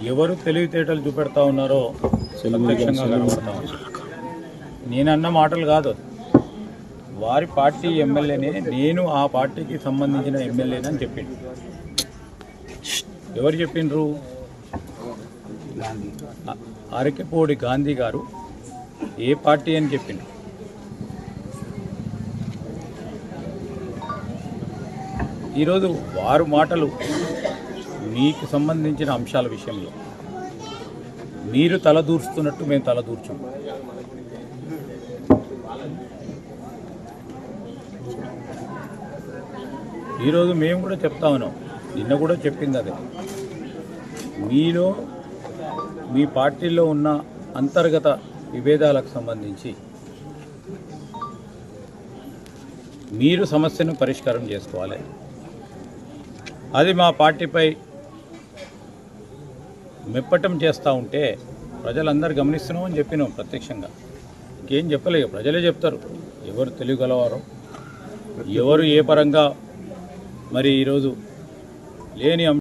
ఎవరు తెలివితేటలు చూపెడతా ఉన్నారో ప్రత్యక్షంగా కనబడతా ఉన్నారు. నేనన్న మాటలు కాదు, వారి పార్టీ ఎమ్మెల్యేనే, నేను ఆ పార్టీకి సంబంధించిన ఎమ్మెల్యేనని చెప్పిండు. ఎవరు చెప్పిండ్రు? అరకెపోడి గాంధీ గారు ఏ పార్టీ అని చెప్పిండ్రు. ఈరోజు వారు మాటలు మీకు సంబంధించిన అంశాల విషయంలో మీరు తలదూర్చుతున్నట్టు మేము తలదూర్చాం. ఈరోజు మేము కూడా చెప్తా ఉన్నాం, నిన్న కూడా చెప్పింది అదే. మీలో మీ పార్టీలో ఉన్న అంతర్గత విభేదాలకు సంబంధించి మీరు సమస్యను పరిష్కారం చేసుకోవాలి. అది మా పార్టీపై మెప్పటం చేస్తూ ఉంటే ప్రజలందరూ గమనిస్తున్నామని చెప్పినాం ప్రత్యక్షంగా. ఇంకేం చెప్పలేదు, ప్రజలే చెప్తారు ఎవరు తెలియగలవారో, ఎవరు ఏ పరంగా మరి ఈరోజు లేని